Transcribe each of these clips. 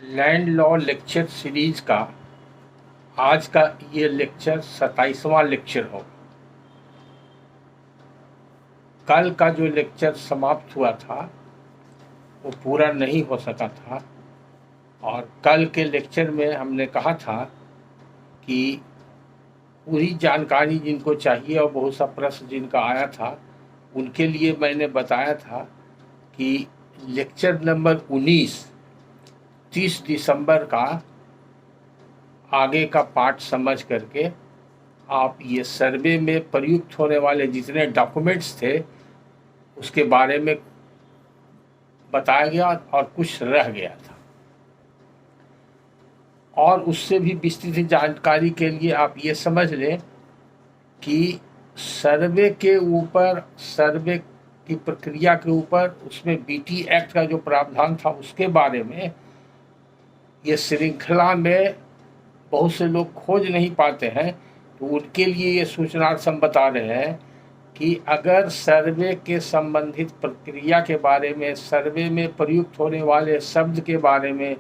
Land law lecture series का आज का ये लेक्चर 27वां लेक्चर होगा। कल का जो लेक्चर समाप्त हुआ था वो पूरा नहीं हो सका था, और कल के लेक्चर में हमने कहा था कि पूरी जानकारी जिनको चाहिए और बहुत सा प्रश्न जिनका आया था उनके लिए मैंने बताया था कि लेक्चर नंबर 19 30 दिसंबर का आगे का पार्ट समझ करके आप ये सर्वे में प्रयुक्त होने वाले जितने डॉक्यूमेंट्स थे उसके बारे में बताया गया और कुछ रह गया था, और उससे भी विस्तृत जानकारी के लिए आप ये समझ लें कि सर्वे के ऊपर, सर्वे की प्रक्रिया के ऊपर, उसमें बीटी एक्ट का जो प्रावधान था उसके बारे में ये श्रृंखला में बहुत से लोग खोज नहीं पाते हैं, तो उनके लिए ये सूचनार्थ हम बता रहे हैं कि अगर सर्वे के संबंधित प्रक्रिया के बारे में, सर्वे में प्रयुक्त होने वाले शब्द के बारे में,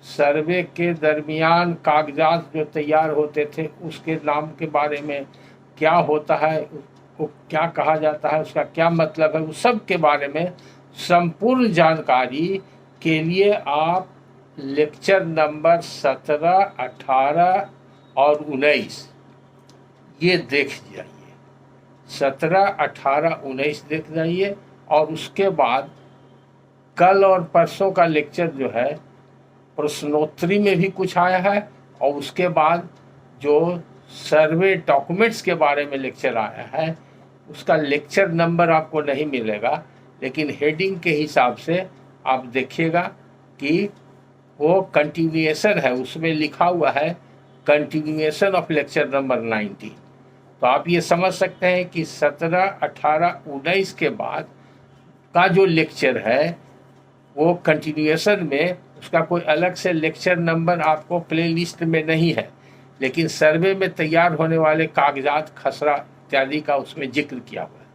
सर्वे के दरमियान कागजात जो तैयार होते थे उसके नाम के बारे में, क्या होता है, उसको क्या कहा जाता है, उसका क्या मतलब है, उस सब के बारे में संपूर्ण जानकारी के लिए आप लेक्चर नंबर 17, 18 और 19 ये देख जाइए। 17, 18, 19 देख जाइए, और उसके बाद कल और परसों का लेक्चर जो है प्रश्नोत्तरी में भी कुछ आया है, और उसके बाद जो सर्वे डॉक्यूमेंट्स के बारे में लेक्चर आया है उसका लेक्चर नंबर आपको नहीं मिलेगा, लेकिन हेडिंग के हिसाब से आप देखिएगा कि वो कंटिन्यूएशन है, उसमें लिखा हुआ है कंटिन्यूएशन ऑफ लेक्चर नंबर 90। तो आप ये समझ सकते हैं कि 17, 18, 19 के बाद का जो लेक्चर है वो कंटिन्यूएशन में, उसका कोई अलग से लेक्चर नंबर आपको प्ले लिस्ट में नहीं है, लेकिन सर्वे में तैयार होने वाले कागजात, खसरा इत्यादि का उसमें जिक्र किया हुआ है।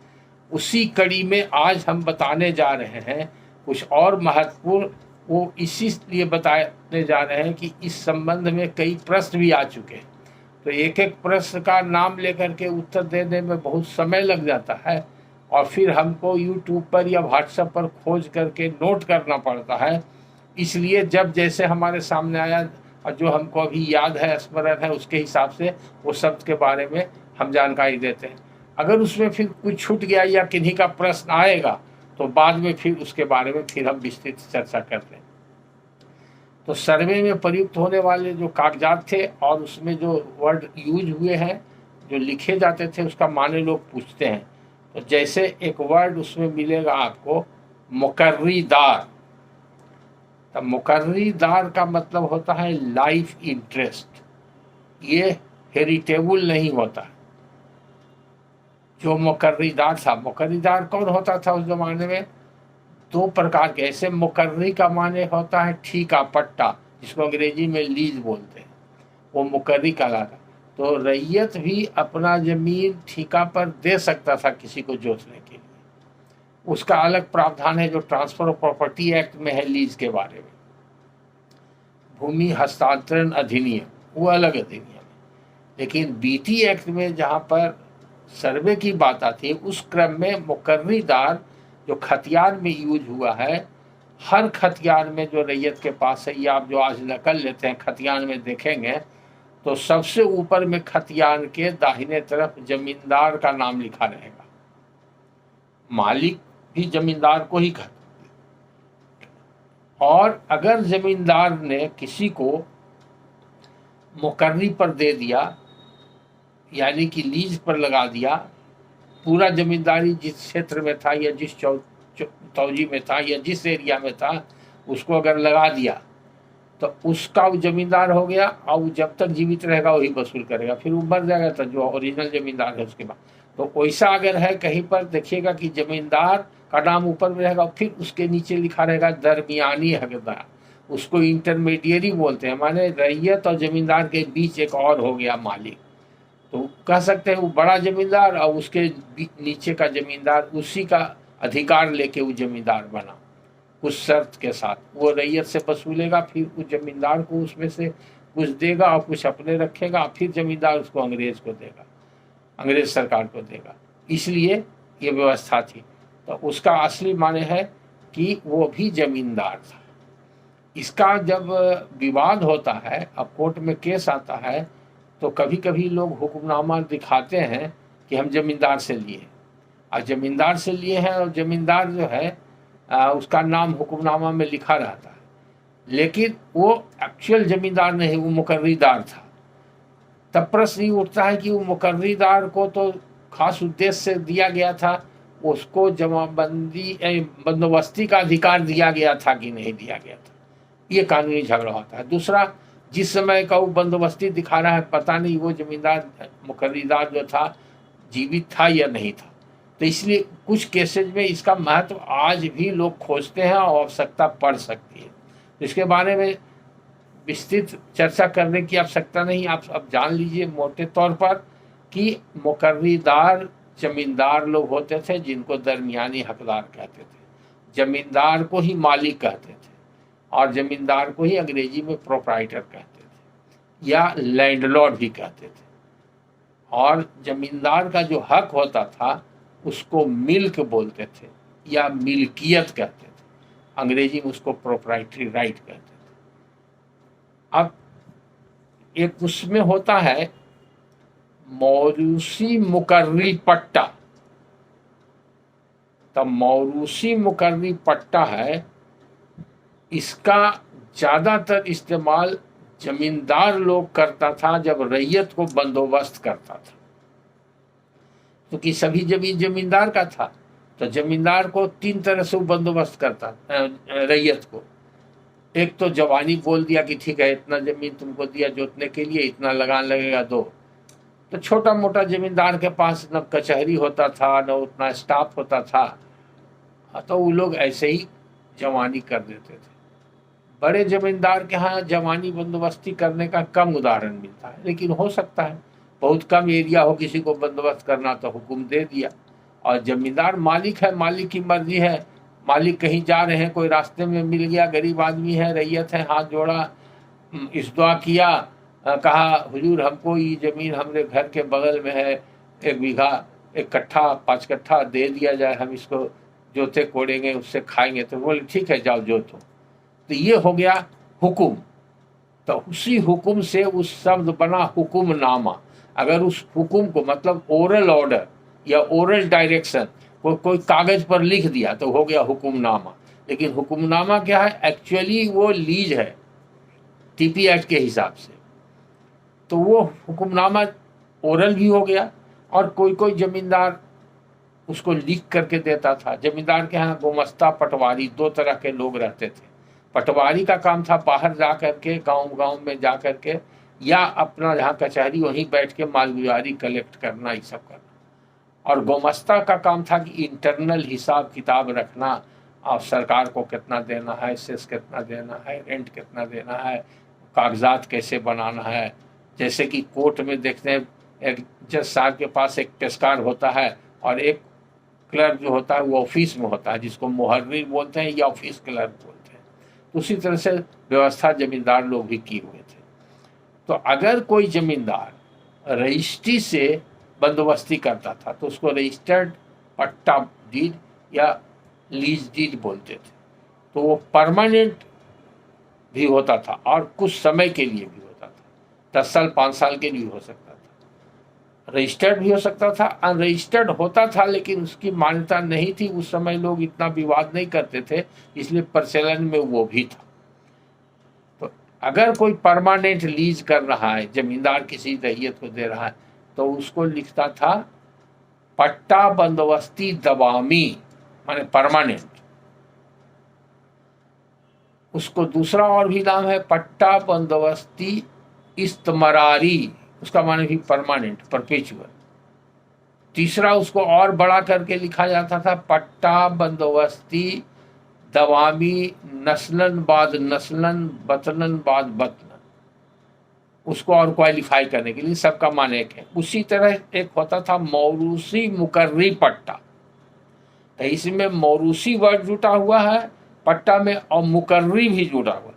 उसी कड़ी में आज हम बताने जा रहे हैं कुछ और महत्वपूर्ण, वो इसीलिए बताने जा रहे हैं कि इस संबंध में कई प्रश्न भी आ चुके हैं, तो एक एक प्रश्न का नाम लेकर के उत्तर देने में बहुत समय लग जाता है, और फिर हमको YouTube पर या व्हाट्सएप पर खोज करके नोट करना पड़ता है। इसलिए जब जैसे हमारे सामने आया और जो हमको अभी याद है, स्मरण है, उसके हिसाब से वो शब्द के बारे में हम जानकारी देते हैं। अगर उसमें फिर कुछ छूट गया या किन्हीं का प्रश्न आएगा तो बाद में फिर उसके बारे में फिर हम विस्तृत चर्चा करते हैं। तो सर्वे में प्रयुक्त होने वाले जो कागजात थे और उसमें जो वर्ड यूज हुए हैं, जो लिखे जाते थे, उसका माने लोग पूछते हैं। तो जैसे एक वर्ड उसमें मिलेगा आपको मुकर्रीदार, तो मुकर्रीदार का मतलब होता है लाइफ इंटरेस्ट, ये हेरिटेबल नहीं होता। जो मुकर्रीदार था, मुकर्रीदार कौन होता था उस जमाने में? दो प्रकार के। ऐसे मुकर्री का माने होता है ठीका, पट्टा, जिसको अंग्रेजी में लीज बोलते हैं, वो मुकर्री कहलाता। तो रैयत भी अपना जमीन ठीका पर दे सकता था किसी को जोतने के लिए, उसका अलग प्रावधान है जो ट्रांसफर ऑफ प्रॉपर्टी एक्ट में है लीज के बारे में। भूमि हस्तांतरण अधिनियम वो अलग अधिनियम है, लेकिन बीटी एक्ट में जहाँ पर सर्वे की बात आती है उस क्रम में मुकर्रीदार जो खतियान में यूज हुआ है, हर खतियान में जो रैयत के पास है, ये आप जो आज नकल लेते हैं खतियान में देखेंगे तो सबसे ऊपर में खतियान के दाहिने तरफ जमींदार का नाम लिखा रहेगा। मालिक भी जमींदार को ही कहते, और अगर जमींदार ने किसी को मुकर्री पर दे दिया, यानी कि लीज पर लगा दिया, पूरा जमींदारी जिस क्षेत्र में था या जिस तौजी में था या जिस एरिया में था उसको अगर लगा दिया तो उसका वो जमींदार हो गया, और वो जब तक जीवित रहेगा वही वसूल करेगा, फिर वो मर जाएगा तो जो ओरिजिनल जमींदार है उसके बाद। तो वैसा अगर है कहीं पर देखिएगा कि जमींदार का नाम ऊपर में रहेगा, फिर उसके नीचे लिखा रहेगा दरमियानी हकदार, उसको इंटरमीडिएरी बोलते हैं, माने रैयत और जमींदार के बीच एक और हो गया मालिक। तो कह सकते हैं वो बड़ा जमींदार और उसके नीचे का जमींदार उसी का अधिकार लेके वो जमींदार बना। कुछ शर्त के साथ। वो रैयत से वसूलेगा, फिर उस जमींदार को उसमें से कुछ देगा और कुछ अपने रखेगा, फिर जमींदार उसको अंग्रेज को देगा, अंग्रेज सरकार को देगा। इसलिए ये व्यवस्था थी। तो उसका असली माने है कि वो भी जमींदार था। इसका जब विवाद होता है, अब कोर्ट में केस आता है, तो कभी कभी लोग हुक्मनामा दिखाते हैं कि हम जमींदार से लिए, और जमींदार से लिए हैं, और जमींदार जो है उसका नाम हुक्मनामा में लिखा रहता है, लेकिन वो एक्चुअल जमींदार नहीं, वो मुकर्रीदार था। तब प्रश्न ये उठता है कि वो मुकर्रीदार को तो खास उद्देश्य से दिया गया था, उसको जमाबंदी बंदोबस्ती का अधिकार दिया गया था कि नहीं दिया गया था, ये कानूनी झगड़ा होता है। दूसरा, जिस समय का वो बंदोबस्ती दिखा रहा है, पता नहीं वो जमींदार मुकर्रीदार जो था जीवित था या नहीं था। तो इसलिए कुछ केसेज में इसका महत्व आज भी लोग खोजते हैं और आवश्यकता पड़ सकती है। तो इसके बारे में विस्तृत चर्चा करने की आवश्यकता नहीं, आप अब जान लीजिए मोटे तौर पर कि मुकर्रीदार जमींदार लोग होते थे जिनको दरमियानी हकदार कहते थे। जमींदार को ही मालिक कहते थे, और जमींदार को ही अंग्रेजी में प्रोप्राइटर कहते थे या लैंडलॉर्ड भी कहते थे। और जमींदार का जो हक होता था उसको मिल्क बोलते थे या मिल्कियत कहते थे, अंग्रेजी में उसको प्रोप्राइटरी राइट कहते थे। अब एक उसमें होता है मौरूसी मुकर्री पट्टा। तब मौरूसी मुकर्री पट्टा है, इसका ज़्यादातर इस्तेमाल जमींदार लोग करता था जब रैयत को बंदोबस्त करता था, क्योंकि सभी जमीन जमींदार का था। तो जमींदार को तीन तरह से बंदोबस्त करता रैयत को। एक तो जवानी बोल दिया कि ठीक है इतना जमीन तुमको दिया जोतने के लिए, इतना लगान लगेगा दो। तो छोटा मोटा जमींदार के पास न कचहरी होता था न उतना स्टाफ होता था, तो वो लोग ऐसे ही जवानी कर देते थे। बड़े जमींदार के यहाँ जवानी बंदोबस्ती करने का कम उदाहरण मिलता है, लेकिन हो सकता है बहुत कम एरिया हो, किसी को बंदोबस्त करना तो हुक्म दे दिया। और जमींदार मालिक है, मालिक की मर्जी है। मालिक कहीं जा रहे हैं, कोई रास्ते में मिल गया, गरीब आदमी है, रैयत है, हाथ जोड़ा, इस दुआ किया, कहा हुजूर हमको ये ज़मीन हमारे घर के बगल में है, 1 बीघा 1 कट्ठा 5 कट्ठा दे दिया जाए, हम इसको जोते कोड़ेंगे, उससे खाएंगे। तो बोले ठीक है जाओ जोतो। तो ये हो गया हुक्म। तो उसी हुक्म से उस शब्द बना हुक्मनामा। अगर उस हुक्म को मतलब ओरल ऑर्डर या ओरल डायरेक्शन कोई कागज पर लिख दिया तो हो गया हुक्मनामा। लेकिन हुक्मनामा क्या है, एक्चुअली वो लीज है टीपी एक्ट के हिसाब से। तो वो हुक्मनामा ओरल भी हो गया, और कोई कोई जमींदार उसको लिख करके देता था। जमींदार के यहाँ गोमस्ता पटवारी 2 तरह के लोग रहते थे। पटवारी का काम था बाहर जा करके गांव में जा करके, या अपना जहाँ कचहरी वहीं बैठ के मालगुजारी कलेक्ट करना, ये सब करना। और गोमस्ता का काम था कि इंटरनल हिसाब किताब रखना, और सरकार को कितना देना है, सेस कितना देना है, रेंट कितना देना है, कागजात कैसे बनाना है। जैसे कि कोर्ट में देखते हैं एक जज साहब के पास एक पेशकार होता है और एक क्लर्क जो होता है वो ऑफिस में होता है, जिसको मुहर्रिर बोलते हैं या ऑफिस क्लर्क बोलते हैं। तो उसी तरह से व्यवस्था जमींदार लोग भी किए हुए थे। तो अगर कोई जमींदार रजिस्ट्री से बंदोबस्ती करता था तो उसको रजिस्टर्ड पट्टा डीड या लीज डीड बोलते थे। तो वो परमानेंट भी होता था और कुछ समय के लिए भी होता था, 10 साल 5 साल के लिए हो सकता था। रजिस्टर्ड भी हो सकता था, अनरजिस्टर्ड होता था, लेकिन उसकी मान्यता नहीं थी। उस समय लोग इतना विवाद नहीं करते थे, इसलिए प्रचलन में वो भी था। तो अगर कोई परमानेंट लीज कर रहा है, जमींदार किसी रैयत को दे रहा है, तो उसको लिखता था पट्टा बंदोबस्ती दवामी, माने परमानेंट। उसको दूसरा और भी नाम है पट्टा बंदोबस्ती इस्तमरारी, उसका माने भी परमानेंट, परपेचुअल। तीसरा उसको और बड़ा करके लिखा जाता था पट्टा बंदोबस्ती दवामी नस्लन बाद नस्लन बतलन बाद बतलन, उसको और क्वालिफाई करने के लिए। सबका मान एक है। उसी तरह एक होता था मौरूसी मुकर्री पट्टा। तो इसमें मौरूसी वर्ड जुटा हुआ है पट्टा में और मुकर्री भी जुड़ा हुआ,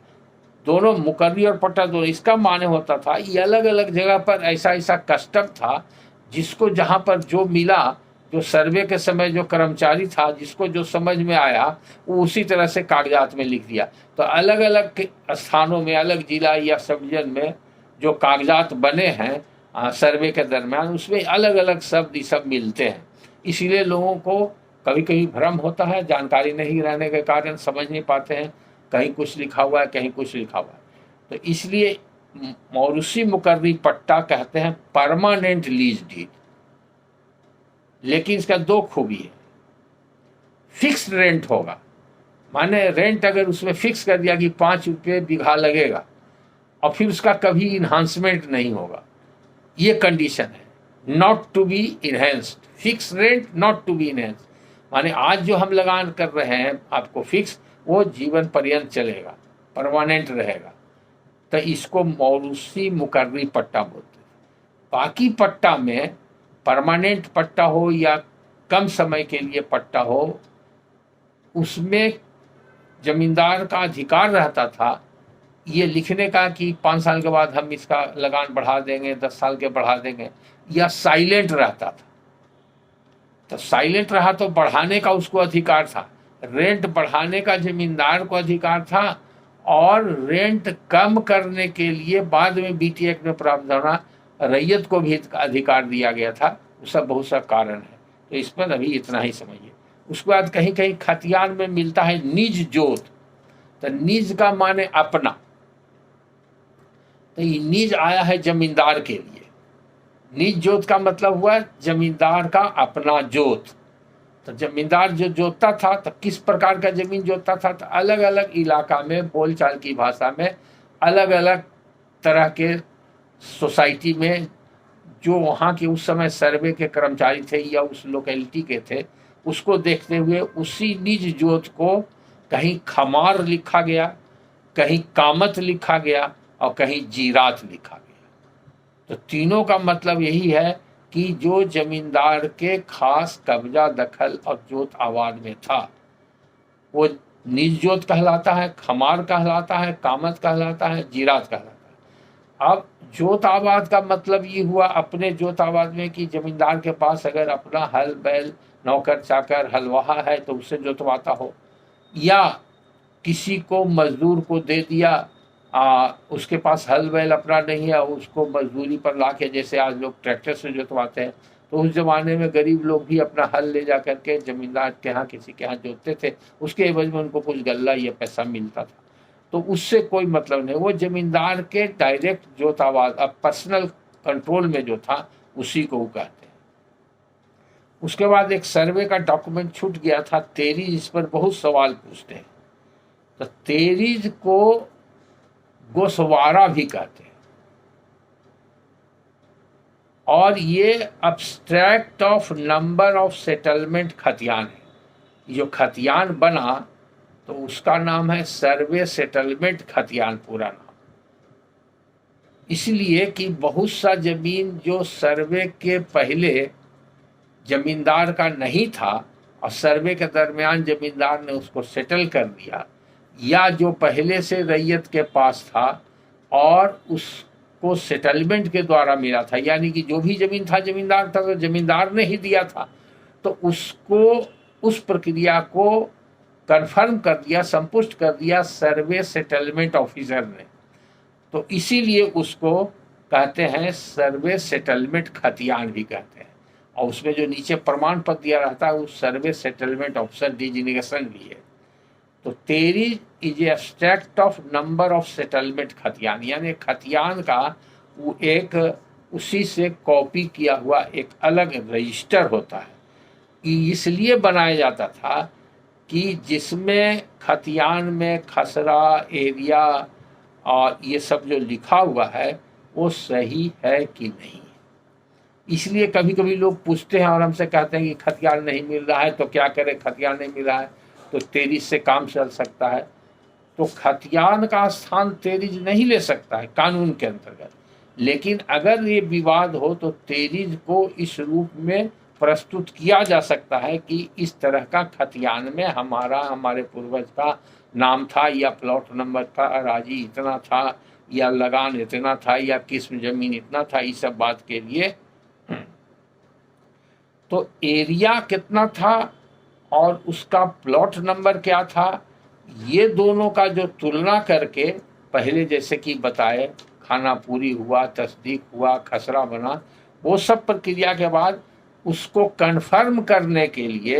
दोनों मुकर्री और पट्टा दोनों। इसका माने होता था ये अलग अलग जगह पर ऐसा ऐसा कस्टम था, जिसको जहाँ पर जो मिला, जो सर्वे के समय जो कर्मचारी था, जिसको जो समझ में आया वो उसी तरह से कागजात में लिख दिया। तो अलग अलग स्थानों में, अलग जिला या सब डिवीजन में जो कागजात बने हैं सर्वे के दरमियान, उसमें अलग अलग शब्द ये सब मिलते हैं। इसीलिए लोगों को कभी कभी भ्रम होता है, जानकारी नहीं रहने के कारण समझ नहीं पाते हैं, कहीं कुछ लिखा हुआ है कहीं कुछ लिखा हुआ है। तो इसलिए मौरूसी मुकर्री पट्टा कहते हैं परमानेंट लीज डीड। लेकिन इसका दो खूबी है, फिक्स्ड रेंट होगा, माने रेंट अगर उसमें फिक्स कर दिया कि 5 रुपये बीघा लगेगा और फिर उसका कभी इन्हांसमेंट नहीं होगा, ये कंडीशन है। Not to be enhanced, fix rent not to be enhanced, माने आज जो हम लगान कर रहे हैं आपको फिक्स, वो जीवन पर्यंत चलेगा, परमानेंट रहेगा। तो इसको मौरूसी मुकर्री पट्टा बोलते हैं। बाकी पट्टा में परमानेंट पट्टा हो या कम समय के लिए पट्टा हो, उसमें जमींदार का अधिकार रहता था ये लिखने का कि 5 साल के बाद हम इसका लगान बढ़ा देंगे, 10 साल के बढ़ा देंगे, या साइलेंट रहता था। तो साइलेंट रहा तो बढ़ाने का उसको अधिकार था, रेंट बढ़ाने का जमींदार को अधिकार था, और रेंट कम करने के लिए बाद में बीटी एक्ट में प्रावधान रैयत को भी अधिकार दिया गया था। वो सब बहुत सा कारण है, तो इस पर अभी इतना ही समझिए। उसके बाद कहीं कहीं खतियान में मिलता है निज जोत। तो निज का माने अपना, तो ये निज आया है जमींदार के लिए। निज जोत का मतलब हुआ जमींदार का अपना जोत। तो जमींदार जो जोतता था तो किस प्रकार का जमीन जोतता था, तो अलग अलग इलाका में बोलचाल की भाषा में अलग अलग तरह के सोसाइटी में जो वहाँ के उस समय सर्वे के कर्मचारी थे या उस लोकेलिटी के थे, उसको देखते हुए उसी निज जोत को कहीं खमार लिखा गया, कहीं कामत लिखा गया और कहीं जीरात लिखा गया। तो तीनों का मतलब यही है कि जो जमींदार के खास कब्जा, दखल और जोत आबाद में था, वो निज जोत कहलाता है, खमार कहलाता है, कामत कहलाता है, जीरात कहलाता है। अब जोत आबाद का मतलब ये हुआ अपने जोत आबाद में कि जमींदार के पास अगर अपना हल बैल, नौकर चाकर, हलवाहा है तो उससे जोतवाता हो, या किसी को मजदूर को दे दिया, उसके पास हल बैल अपना नहीं है, उसको मजदूरी पर ला के, जैसे आज लोग ट्रैक्टर से जोतवाते हैं, तो उस जमाने में गरीब लोग भी अपना हल ले जा करके जमींदार के यहाँ किसी के यहाँ जोतते थे, उसके एवज में उनको कुछ गल्ला या पैसा मिलता था। तो उससे कोई मतलब नहीं, वो जमींदार के डायरेक्ट जोतावाद, अब पर्सनल कंट्रोल में जो था उसी को वो कहते हैं। उसके बाद एक सर्वे का डॉक्यूमेंट छूट गया था तेरीज, इस पर बहुत सवाल पूछते हैं। तो तेरीज को गोसवारा भी कहते हैं, और ये abstract of number of settlement खतियान है। जो खतियान बना तो उसका नाम है सर्वे सेटलमेंट खतियान, पूरा नाम। इसलिए कि बहुत सा जमीन जो सर्वे के पहले जमींदार का नहीं था और सर्वे के दरमियान जमींदार ने उसको सेटल कर दिया, या जो पहले से रैयत के पास था और उसको सेटलमेंट के द्वारा मिला था, यानी कि जो भी जमीन था जमींदार था तो जमींदार ने ही दिया था, तो उसको, उस प्रक्रिया को कन्फर्म कर दिया, संपुष्ट कर दिया सर्वे सेटलमेंट ऑफिसर ने। तो इसीलिए उसको कहते हैं सर्वे सेटलमेंट खतियान भी कहते हैं, और उसमें जो नीचे प्रमाण पत्र दिया रहता है उस सर्वे सेटलमेंट ऑफिसर डिजिग्नेशन भी है। तो तेरीज is abstract of number of settlement खतियान, यानी खतियान का वो एक उसी से कॉपी किया हुआ एक अलग रजिस्टर होता है। इसलिए बनाया जाता था कि जिसमें खतियान में खसरा, एरिया और ये सब जो लिखा हुआ है वो सही है कि नहीं। इसलिए कभी कभी लोग पूछते हैं और हमसे कहते हैं कि खतियान नहीं मिल रहा है तो क्या करें, खतियान नहीं मिल रहा है तो तेरीज से काम चल सकता है। तो खतियान का स्थान तेरीज नहीं ले सकता है कानून के अंतर्गत, लेकिन अगर ये विवाद हो तो तेरीज को इस रूप में प्रस्तुत किया जा सकता है कि इस तरह का खतियान में हमारे पूर्वज का नाम था, या प्लॉट नंबर था, अराजी इतना था, या लगान इतना था, या किस्म जमीन इतना था। इस सब बात के लिए तो एरिया कितना था और उसका प्लॉट नंबर क्या था, ये दोनों का जो तुलना करके पहले जैसे कि बताए खाना पूरी हुआ, तस्दीक हुआ, खसरा बना, वो सब प्रक्रिया के बाद उसको कन्फर्म करने के लिए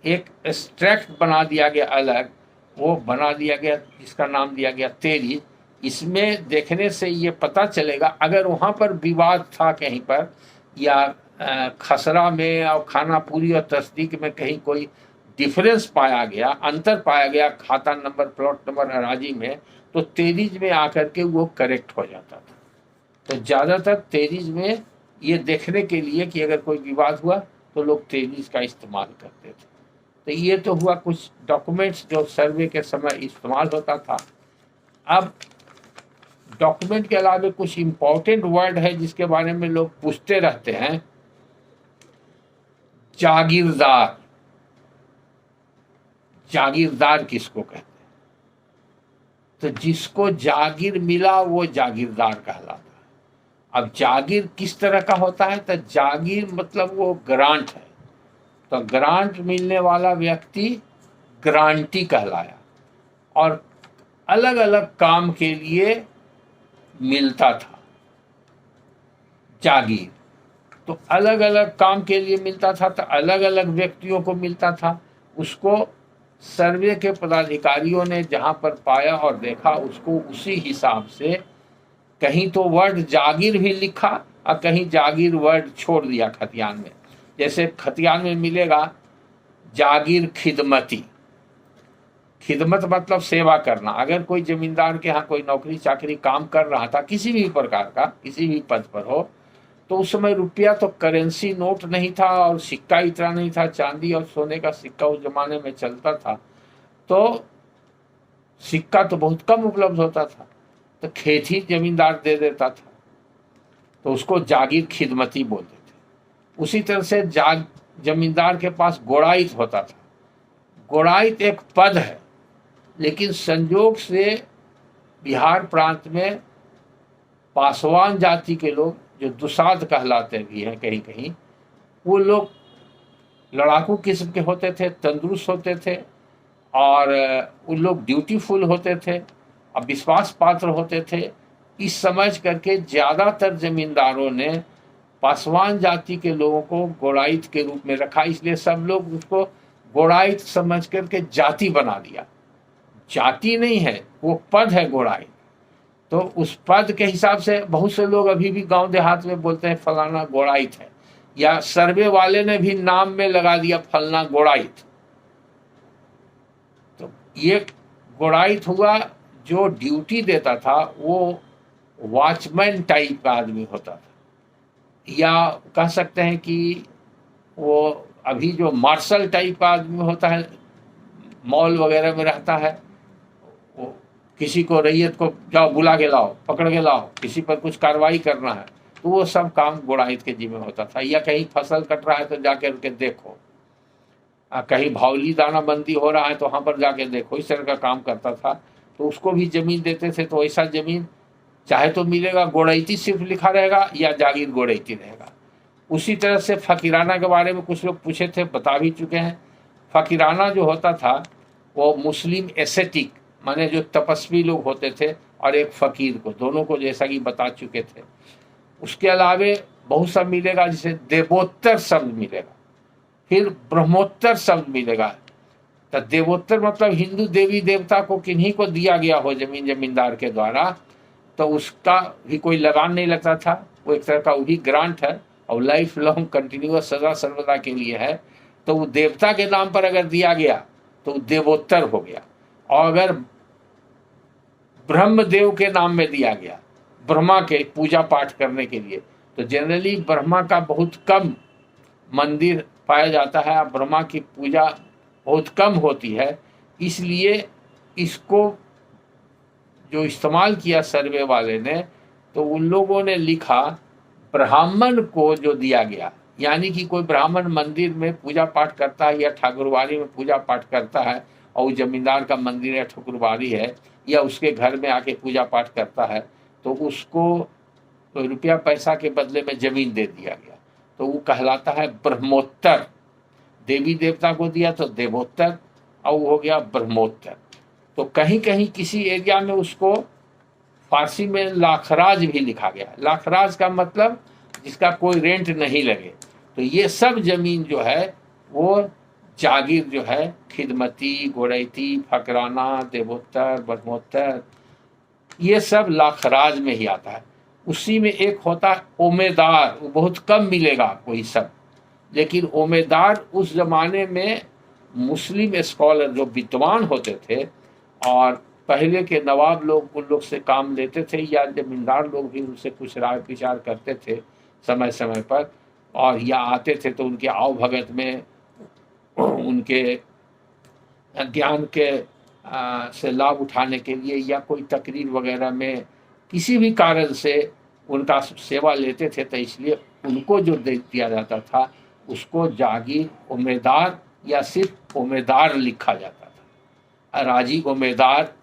एक एक्सट्रैक्ट बना दिया गया अलग, वो बना दिया गया जिसका नाम दिया गया तेरी। इसमें देखने से ये पता चलेगा अगर वहाँ पर विवाद था कहीं पर, या खसरा में और खाना पूरी और तस्दीक में कहीं कोई डिफरेंस पाया गया, अंतर पाया गया खाता नंबर, प्लॉट नंबर, अराजी में, तो तेरीज में आकर के वो करेक्ट हो जाता था। तो ज़्यादातर तेरीज में ये देखने के लिए कि अगर कोई विवाद हुआ तो लोग तेरीज का इस्तेमाल करते थे। तो ये तो हुआ कुछ डॉक्यूमेंट्स जो सर्वे के समय इस्तेमाल होता था। अब डॉक्यूमेंट के अलावा कुछ इम्पोर्टेंट वर्ड है जिसके बारे में लोग पूछते रहते हैं। जागीरदार, जागीरदार किसको कहते हैं? तो जिसको जागीर मिला वो जागीरदार कहलाता है। अब जागीर किस तरह का होता है? तो जागीर मतलब वो ग्रांट है, तो ग्रांट मिलने वाला व्यक्ति ग्रांटी कहलाया, और अलग अलग काम के लिए मिलता था जागीर। तो अलग अलग काम के लिए मिलता था, तो अलग अलग व्यक्तियों को मिलता था। उसको सर्वे के पदाधिकारियों ने जहाँ पर पाया और देखा, उसको उसी हिसाब से कहीं तो वर्ड जागीर भी लिखा और कहीं जागीर वर्ड छोड़ दिया खतियान में। जैसे खतियान में मिलेगा जागीर खिदमती, खिदमत मतलब सेवा करना। अगर कोई जमींदार के यहाँ कोई नौकरी चाकरी काम कर रहा था किसी भी प्रकार का, किसी भी पद पर हो, तो उस समय रुपया तो करेंसी नोट नहीं था और सिक्का इतना नहीं था, चांदी और सोने का सिक्का उस जमाने में चलता था, तो सिक्का तो बहुत कम उपलब्ध होता था, तो खेत ही जमींदार दे देता था, तो उसको जागीर खिदमती बोलते थे। उसी तरह से जमींदार के पास गोड़ाइत होता था। गोड़ाइत एक पद है, लेकिन संयोग से बिहार प्रांत में पासवान जाति के लोग जो दुसाध कहलाते भी हैं कहीं कहीं, वो लोग लड़ाकू किस्म के होते थे, तंदुरुस्त होते थे, और उन लोग ड्यूटीफुल होते थे और विश्वास पात्र होते थे। इस समझ करके ज़्यादातर जमींदारों ने पासवान जाति के लोगों को गोड़ाइत के रूप में रखा, इसलिए सब लोग उसको गोड़ाइत समझ करके जाति बना दिया। जाति नहीं है, वो पद है गोड़ाइत। तो उस पद के हिसाब से बहुत से लोग अभी भी गांव देहात में बोलते हैं फलाना गोड़ाइत है, या सर्वे वाले ने भी नाम में लगा दिया फलाना गोड़ाइत। तो ये गोड़ाइत हुआ। जो ड्यूटी देता था वो वॉचमैन टाइप का आदमी होता था, या कह सकते हैं कि वो अभी जो मार्शल टाइप का आदमी होता है, मॉल वगैरह में रहता है, वो किसी को रैयत को जाओ बुला के लाओ, पकड़ के लाओ, किसी पर कुछ कार्रवाई करना है, तो वो सब काम गोड़ाइत के जिम्मे होता था। या कहीं फसल कट रहा है तो जाके उनके देखो, कहीं भावली दाना बंदी हो रहा है तो वहाँ पर जाके देखो, इस तरह का काम करता था। तो उसको भी जमीन देते थे, तो ऐसा जमीन चाहे तो मिलेगा गोड़ैती सिर्फ लिखा रहेगा या जागीर गोड़ैती रहेगा। उसी तरह से फकीराना के बारे में कुछ लोग पूछे थे, बता भी चुके हैं। फकीराना जो होता था वो मुस्लिम एसेटिक माने जो तपस्वी लोग होते थे और एक फ़कीर को, दोनों को जैसा कि बता चुके थे। उसके अलावे बहुत सब मिलेगा, जैसे देवोत्तर शब्द मिलेगा, फिर ब्रह्मोत्तर शब्द मिलेगा। तो देवोत्तर मतलब हिंदू देवी देवता को किन्हीं को दिया गया हो जमींदार के द्वारा, तो उसका भी कोई लगान नहीं लगता था, वो एक तरह का वही ग्रांट है और लाइफ लॉन्ग कंटिन्यूअस सदा सर्वदा के लिए है। तो वो देवता के नाम पर अगर दिया गया तो देवोत्तर हो गया, और अगर ब्रह्मदेव के नाम में दिया गया ब्रह्मा के पूजा पाठ करने के लिए, तो जनरली ब्रह्मा का बहुत कम मंदिर पाया जाता है, ब्रह्मा की पूजा बहुत कम होती है, इसलिए इसको जो इस्तेमाल किया सर्वे वाले ने, तो उन लोगों ने लिखा ब्राह्मण को जो दिया गया यानी कि कोई ब्राह्मण मंदिर में पूजा पाठ करता है या ठाकुरबाड़ी में पूजा पाठ करता है और वो जमींदार का मंदिर या ठाकुरबाड़ी है या उसके घर में आके पूजा पाठ करता है, तो उसको रुपया पैसा के बदले में जमीन दे दिया गया, तो वो कहलाता है ब्रह्मोत्तर। देवी देवता को दिया तो देवोत्तर, और वो हो गया ब्रह्मोत्तर। तो कहीं कहीं किसी एरिया में उसको फारसी में लाखराज भी लिखा गया। लाखराज का मतलब जिसका कोई रेंट नहीं लगे। तो ये सब जमीन जो है वो जागीर जो है, खिदमती, गोरैती, फकराना, देवोत्तर, ब्रह्मोत्तर, ये सब लाखराज में ही आता है। उसी में एक होता है ओमेदार, वो बहुत कम मिलेगा कोई सब, लेकिन ओमेदार उस जमाने में मुस्लिम स्कॉलर जो विद्वान होते थे और पहले के नवाब लोग उन लोग से काम लेते थे या जमींदार लोग भी उनसे कुछ राय विचार करते थे समय समय पर, और या आते थे तो उनके आओ भगत में उनके ज्ञान के से लाभ उठाने के लिए या कोई तकरीर वगैरह में किसी भी कारण से उनका सेवा लेते थे, तो इसलिए उनको जो दे दिया जाता था उसको जागीर उम्मेदार या सिर्फ उम्मेदार लिखा जाता था। अराजी उम्मेदार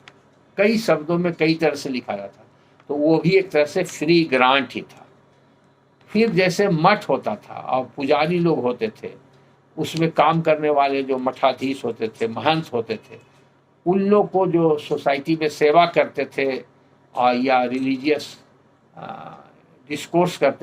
कई शब्दों में कई तरह से लिखा जाता, तो वो भी एक तरह से फ्री ग्रांट ही था। फिर जैसे मठ होता था और पुजारी लोग होते थे, उसमें काम करने वाले जो मठाधीश होते थे, महंत होते थे, उन लोग को जो सोसाइटी में सेवा करते थे और या रिलीजियस डिस्कोर्स करते